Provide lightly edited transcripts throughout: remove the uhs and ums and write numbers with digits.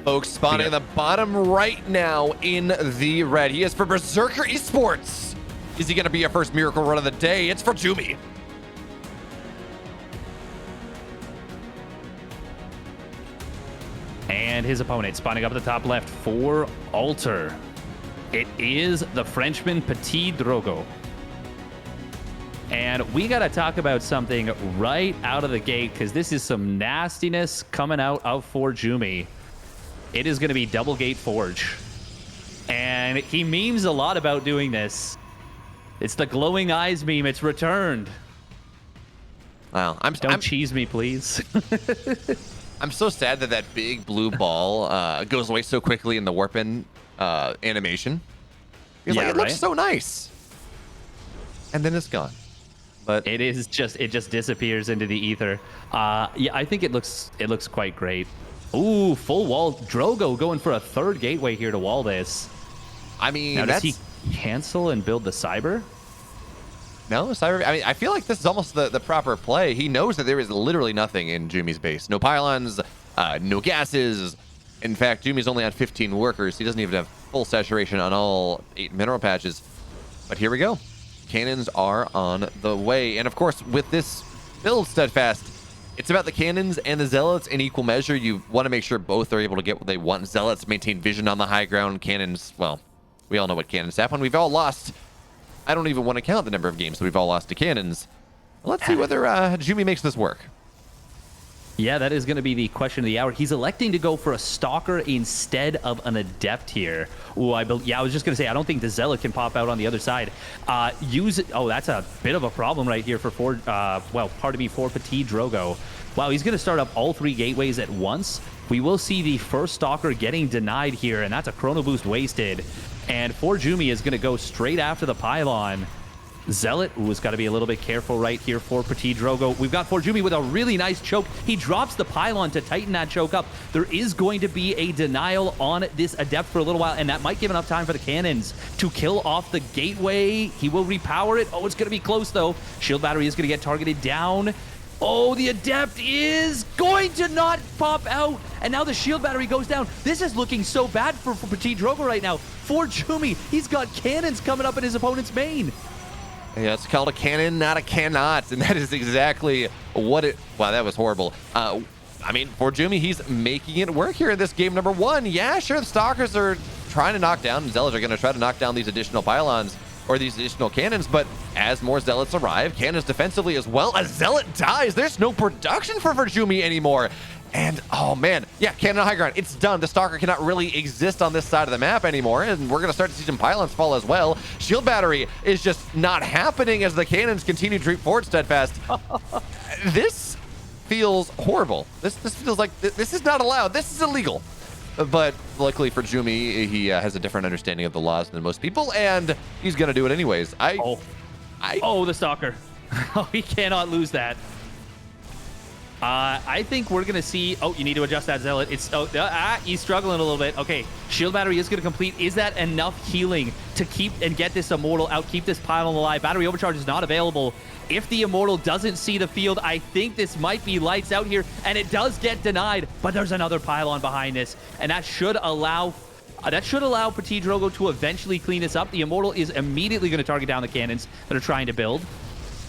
Folks spawning in the bottom right now in the red. He is for Berserker Esports. Is he going to be our first miracle run of the day? It's ForJumy. And his opponent spawning up at the top left for Alter. It is the Frenchman PtitDrogo. And we got to talk about something right out of the gate because this is some nastiness coming out of ForJumy. It is going to be double gate forge. And he memes a lot about doing this. It's the glowing eyes meme. It's returned. Wow. Don't cheese me, please. I'm so sad that that big blue ball goes away so quickly in the warping animation. Because it looks so nice. And then it's gone. But it just disappears into the ether. Yeah, I think it looks quite great. Ooh, full wall. Drogo going for a third gateway here to wall this. I mean, now, does he cancel and build the cyber? No, cyber. I mean, I feel like this is almost the proper play. He knows that there is literally nothing in Jumy's base. No pylons, no gases. In fact, Jumy's only on 15 workers. He doesn't even have full saturation on all 8 mineral patches. But here we go. Cannons are on the way. And of course, with this build, Steadfast, it's about the cannons and the zealots in equal measure. You want to make sure both are able to get what they want. Zealots maintain vision on the high ground. Cannons, well, we all know what cannons happen. We've all lost. I don't even want to count the number of games that we've all lost to cannons. Let's see whether Jumy makes this work. Yeah, that is going to be the question of the hour. He's electing to go for a Stalker instead of an Adept here. Ooh, I was just going to say, I don't think the Zealot can pop out on the other side. Oh, that's a bit of a problem right here for PtitDrogo. Wow, he's going to start up all 3 gateways at once. We will see the first Stalker getting denied here, and that's a Chrono Boost wasted. And ForJumy is going to go straight after the pylon. Zealot, who's got to be a little bit careful right here for PtitDrogo. We've got ForJumy with a really nice choke. He drops the pylon to tighten that choke up. There is going to be a denial on this Adept for a little while, and that might give enough time for the cannons to kill off the gateway. He will repower it. Oh, it's going to be close, though. Shield battery is going to get targeted down. Oh, the Adept is going to not pop out. And now the shield battery goes down. This is looking so bad for PtitDrogo right now. ForJumy, he's got cannons coming up in his opponent's main. Yeah, it's called a cannon, not a cannot. And that is exactly what it... Wow, that was horrible. I mean, ForJumy, he's making it work here in this game number 1. Yeah, sure, the Stalkers are trying to knock down. Zealots are going to try to knock down these additional pylons or these additional cannons. But as more Zealots arrive, cannons defensively as well. A Zealot dies. There's no production for ForJumy anymore. And, oh man, yeah, cannon on high ground. It's done. The Stalker cannot really exist on this side of the map anymore, and we're going to start to see some pylons fall as well. Shield battery is just not happening as the cannons continue to creep forward, Steadfast. This feels horrible. This feels like this is not allowed. This is illegal. But luckily for Jumy, he has a different understanding of the laws than most people, and he's going to do it anyways. Oh, the Stalker. Oh, he cannot lose that. I think we're going to see... Oh, you need to adjust that Zealot. He's struggling a little bit. Okay, shield battery is going to complete. Is that enough healing to keep and get this Immortal out, keep this pylon alive? Battery overcharge is not available. If the Immortal doesn't see the field, I think this might be lights out here, and it does get denied, but there's another pylon behind this, and that should allow PtitDrogo to eventually clean this up. The Immortal is immediately going to target down the cannons that are trying to build.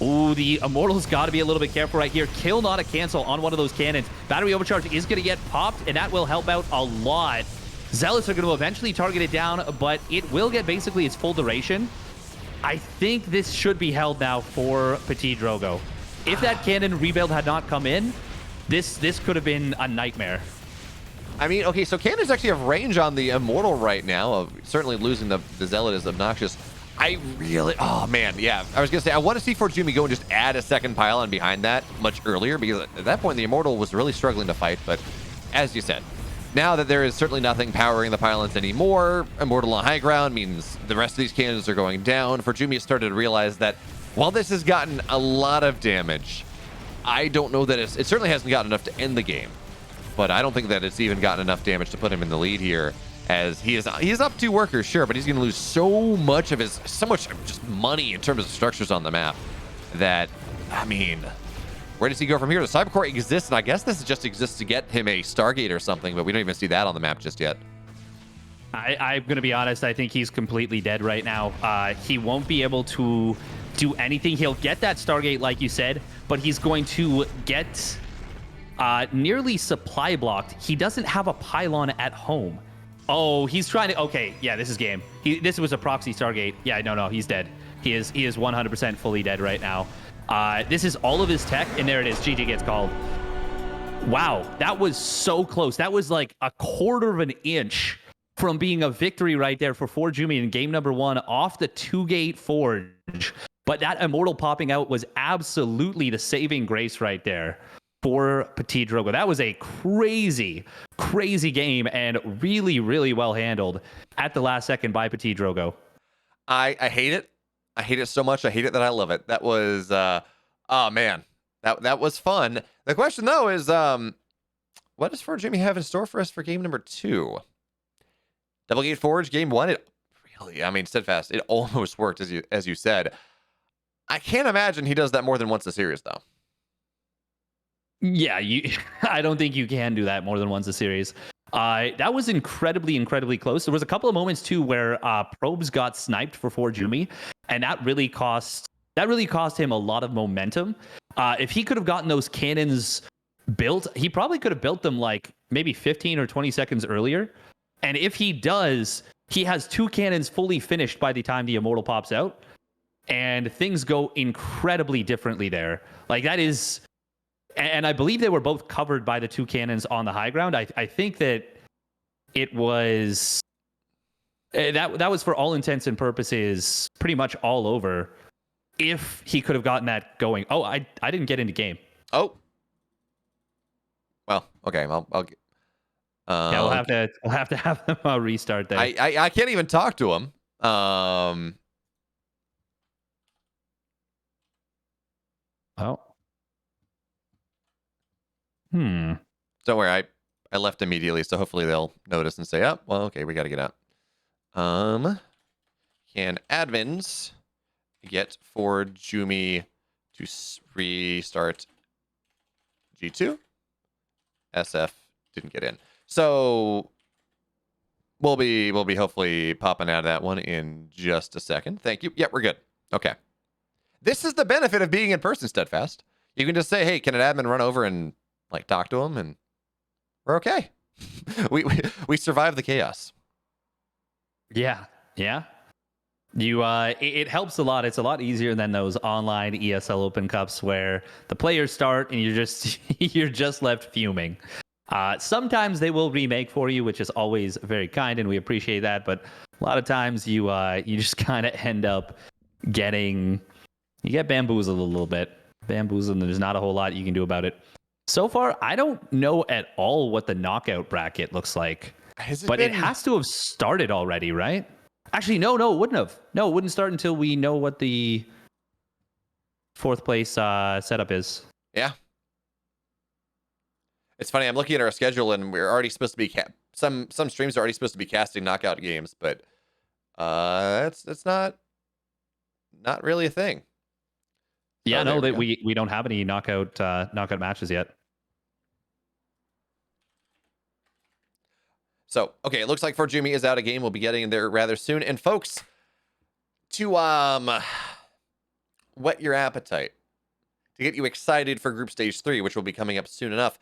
Ooh, the Immortal's got to be a little bit careful right here. Kill, not a cancel on one of those cannons. Battery overcharge is going to get popped, and that will help out a lot. Zealots are going to eventually target it down, but it will get basically its full duration. I think this should be held now for PtitDrogo. If that cannon rebuild had not come in, this could have been a nightmare. I mean, okay, so cannons actually have range on the Immortal right now. Certainly losing the Zealot is obnoxious. Oh man, yeah. I was gonna say, I want to see ForJumy go and just add a second pylon behind that much earlier, because at that point the Immortal was really struggling to fight. But as you said, now that there is certainly nothing powering the pylons anymore, Immortal on high ground means the rest of these cannons are going down. ForJumy has started to realize that while this has gotten a lot of damage, I don't know that it certainly hasn't gotten enough to end the game. But I don't think that it's even gotten enough damage to put him in the lead here. As he is up 2 workers, sure, but he's going to lose so much just money in terms of structures on the map that, I mean, where does he go from here? The Cybercore exists, and I guess this just exists to get him a Stargate or something, but we don't even see that on the map just yet. I'm going to be honest. I think he's completely dead right now. He won't be able to do anything. He'll get that Stargate, like you said, but he's going to get nearly supply blocked. He doesn't have a pylon at home. Oh, he's trying to... Okay, yeah, this is game. This was a proxy Stargate. Yeah, no, he's dead. He is 100% fully dead right now. This is all of his tech, and there it is. GG gets called. Wow, that was so close. That was like a quarter of an inch from being a victory right there for ForJumy in game number 1 off the 2-gate Forge. But that Immortal popping out was absolutely the saving grace right there for PtitDrogo. That was a crazy, crazy game and really, really well handled at the last second by PtitDrogo. I hate it. I hate it so much. I hate it that I love it. That was, oh man, that was fun. The question though is, what does ForJumy have in store for us for game number 2? Double Gate Forge game 1. It really, I mean, Steadfast. It almost worked as you said. I can't imagine he does that more than once a series though. Yeah, I don't think you can do that more than once a series. That was incredibly, incredibly close. There was a couple of moments too where probes got sniped for ForJumy, and that really cost him a lot of momentum. If he could have gotten those cannons built, he probably could have built them like maybe 15 or 20 seconds earlier. And if he does, he has 2 cannons fully finished by the time the Immortal pops out, and things go incredibly differently there. Like that is. And I believe they were both covered by the 2 cannons on the high ground. I think that it was that was for all intents and purposes pretty much all over. If he could have gotten that going. Oh, I didn't get into game. Oh, well, okay. I'll get. Yeah, we'll have to have them restart there. I can't even talk to him. Oh. Don't worry, I left immediately, so hopefully they'll notice and say, "Oh, well, okay, we got to get out." Can admins get ForJumy to restart G2? SF didn't get in, so we'll be hopefully popping out of that one in just a second. Thank you. Yeah, we're good. Okay, this is the benefit of being in person, Steadfast. You can just say, "Hey, can an admin run over and like talk to him?" and we're okay. we survived the chaos. Yeah. You it helps a lot. It's a lot easier than those online ESL Open Cups where the players start and you're just left fuming. Sometimes they will remake for you, which is always very kind, and we appreciate that. But a lot of times you just kind of end up you get bamboozled a little bit. Bamboozled, and there's not a whole lot you can do about it. So far, I don't know at all what the knockout bracket looks like. It has to have started already, right? Actually, no, it wouldn't have. No, it wouldn't start until we know what the 4th place setup is. Yeah. It's funny, I'm looking at our schedule, and we're already supposed to be... Some streams are already supposed to be casting knockout games, but that's not really a thing. Yeah, no, that we don't have any knockout matches yet. So, okay, it looks like ForJumy is out of game. We'll be getting there rather soon. And folks, to whet your appetite, to get you excited for Group Stage 3, which will be coming up soon enough,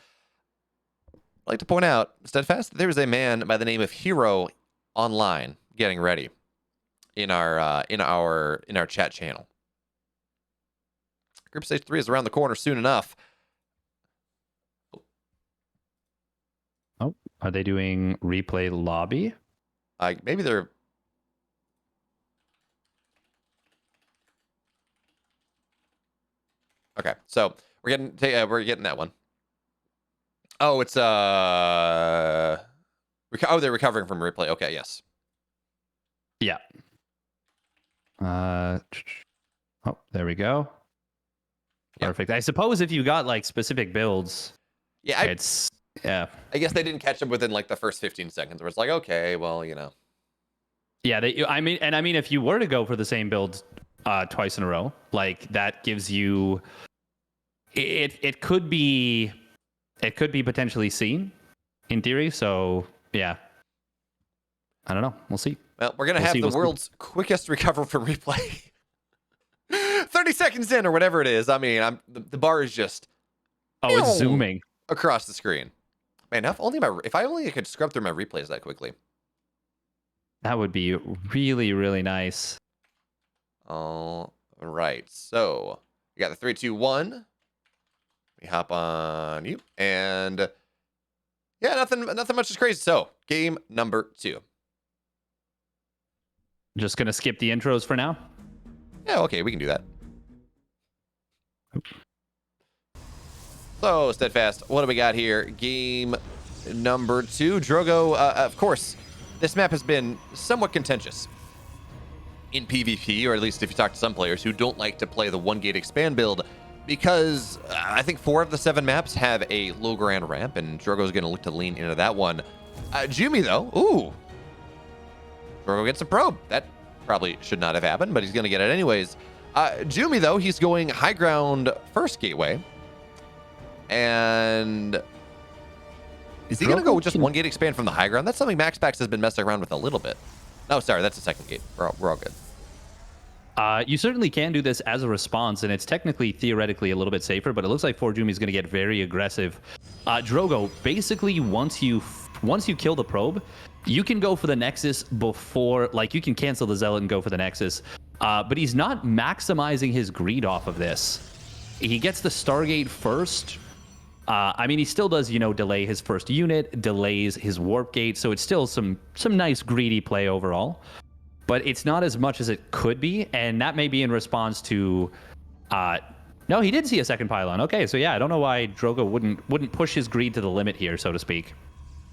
I'd like to point out, Steadfast, there is a man by the name of Hero online getting ready in our chat channel. Group Stage 3 is around the corner soon enough. Oh, are they doing replay lobby? Maybe they're... Okay, so we're getting that one. Oh, it's they're recovering from replay. Okay, yes. Yeah. Oh, there we go. Perfect. I suppose if you got like specific builds, yeah, yeah. I guess they didn't catch up within like the first 15 seconds where it's like, okay, well, you know. Yeah, I mean, if you were to go for the same build twice in a row, like that gives you it could be potentially seen in theory. So yeah, I don't know. We'll see. Well, we're gonna have the world's quickest recover from replay. 30 seconds in or whatever it is. I mean, the bar is just it's zooming across the screen. Man, if I only could scrub through my replays that quickly. That would be really, really nice. All right. So we got the 3, 2, 1. We hop on you. And yeah, nothing much is crazy. So game number 2. Just gonna skip the intros for now. Yeah, okay, we can do that. So, Steadfast, what do we got here? Game number 2. Drogo, of course, this map has been somewhat contentious in PvP, or at least if you talk to some players who don't like to play the 1-gate expand build, because I think 4 of the 7 maps have a low ground ramp, and Drogo's going to look to lean into that one. ForJumy, though, ooh. Drogo gets a probe. That probably should not have happened, but he's going to get it anyways. ForJumy, though, he's going high ground first gateway. And is he going to go just 1-gate expand from the high ground? That's something MaxPax has been messing around with a little bit. No, sorry, that's the second gate. We're all good. You certainly can do this as a response, and it's technically, theoretically, a little bit safer, but it looks like ForJumy is going to get very aggressive. Drogo, basically, once you kill the probe, you can go for the Nexus before, like, you can cancel the Zealot and go for the Nexus, but he's not maximizing his greed off of this. He gets the Stargate first. I mean, he still does, delay his first unit, delays his warp gate, so it's still some nice greedy play overall. But it's not as much as it could be, and that may be in response to... no, he did see a second pylon. Okay, so yeah, I don't know why Drogo wouldn't push his greed to the limit here, so to speak.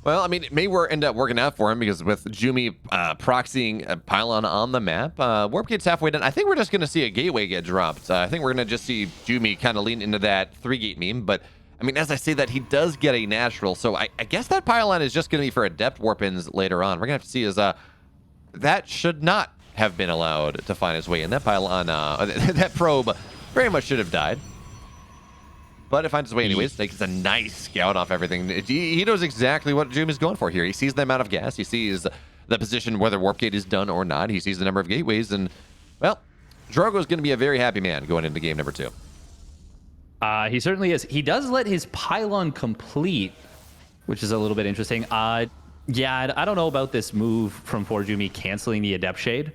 Well, I mean, it may end up working out for him, because with ForJumy proxying a pylon on the map, warp gate's halfway done. I think we're just going to see a gateway get dropped. I think we're going to just see ForJumy kind of lean into that 3-gate meme, but... I mean, as I say that, he does get a natural, so I guess that pylon is just going to be for adept warp-ins later on. We're going to have to see is that should not have been allowed to find its way in. That pylon, that probe very much should have died. But it finds its way anyways. Like, it's a nice scout off everything. He knows exactly what ForJumy is going for here. He sees the amount of gas. He sees the position, whether warp gate is done or not. He sees the number of gateways, and, well, Drogo is going to be a very happy man going into game number 2. He certainly is. He does let his pylon complete, which is a little bit interesting. Yeah, I don't know about this move from ForJumy canceling the Adept Shade.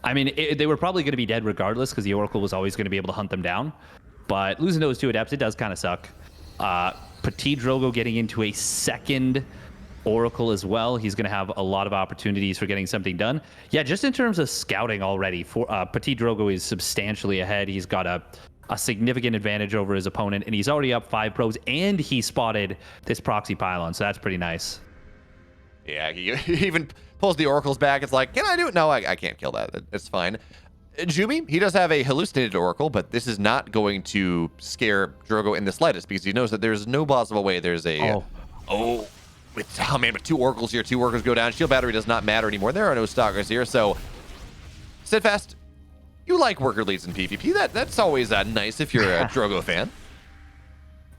I mean, they were probably going to be dead regardless because the Oracle was always going to be able to hunt them down. But losing those 2 Adepts, it does kind of suck. PtitDrogo getting into a second Oracle as well. He's going to have a lot of opportunities for getting something done. Yeah, just in terms of scouting already, PtitDrogo is substantially ahead. He's got a significant advantage over his opponent, and he's already up 5 probes, and he spotted this proxy pylon, so that's pretty nice. Yeah, he even pulls the oracles back. It's like, can I do it? No, I can't kill that. It's fine. ForJumy, he does have a hallucinated oracle, but this is not going to scare Drogo in the slightest, because he knows that there's no possible way there's a... with 2 oracles here, 2 oracles go down. Shield battery does not matter anymore. There are no stalkers here, so... Steadfast, you like worker leads in PvP. That's always nice if you're a Drogo fan.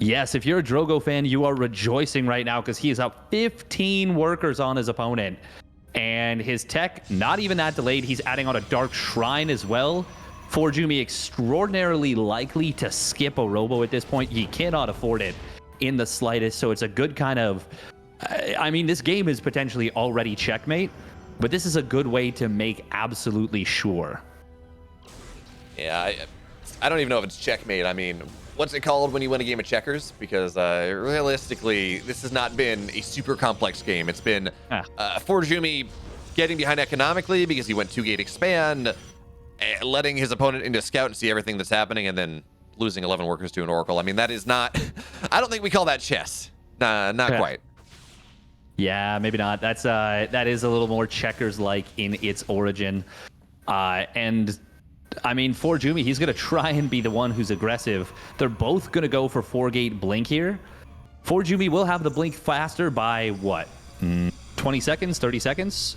Yes, if you're a Drogo fan, you are rejoicing right now because he is up 15 workers on his opponent. And his tech, not even that delayed. He's adding on a Dark Shrine as well. ForJumy extraordinarily likely to skip a Robo at this point. He cannot afford it in the slightest. So it's a good kind of... I mean, this game is potentially already checkmate, but this is a good way to make absolutely sure. Yeah, I don't even know if it's checkmate. I mean, what's it called when you win a game of checkers? Because realistically, this has not been a super complex game. It's been ForJumy getting behind economically because he went 2-gate expand, letting his opponent into scout and see everything that's happening, and then losing 11 workers to an oracle. I mean, that is not... I don't think we call that chess. Not quite. Yeah, maybe not. That is a little more checkers-like in its origin. And... I mean, ForJumy, he's going to try and be the one who's aggressive. They're both going to go for 4-gate blink here. ForJumy will have the blink faster by, what, 20 seconds, 30 seconds?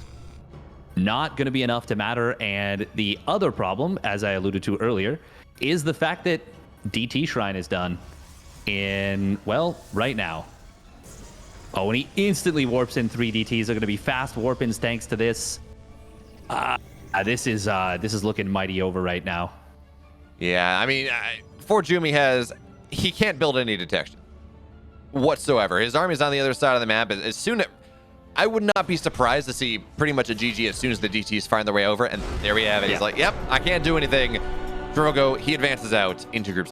Not going to be enough to matter. And the other problem, as I alluded to earlier, is the fact that DT Shrine is done in, well, right now. Oh, and he instantly warps in 3 DTs. Are going to be fast warp-ins thanks to this. This is looking mighty over right now. Yeah, I mean, ForJumy he can't build any detection whatsoever. His army's on the other side of the map. I would not be surprised to see pretty much a GG as soon as the DTs find their way over. And there we have it. Yeah. He's like, yep, I can't do anything. Drogo, he advances out into group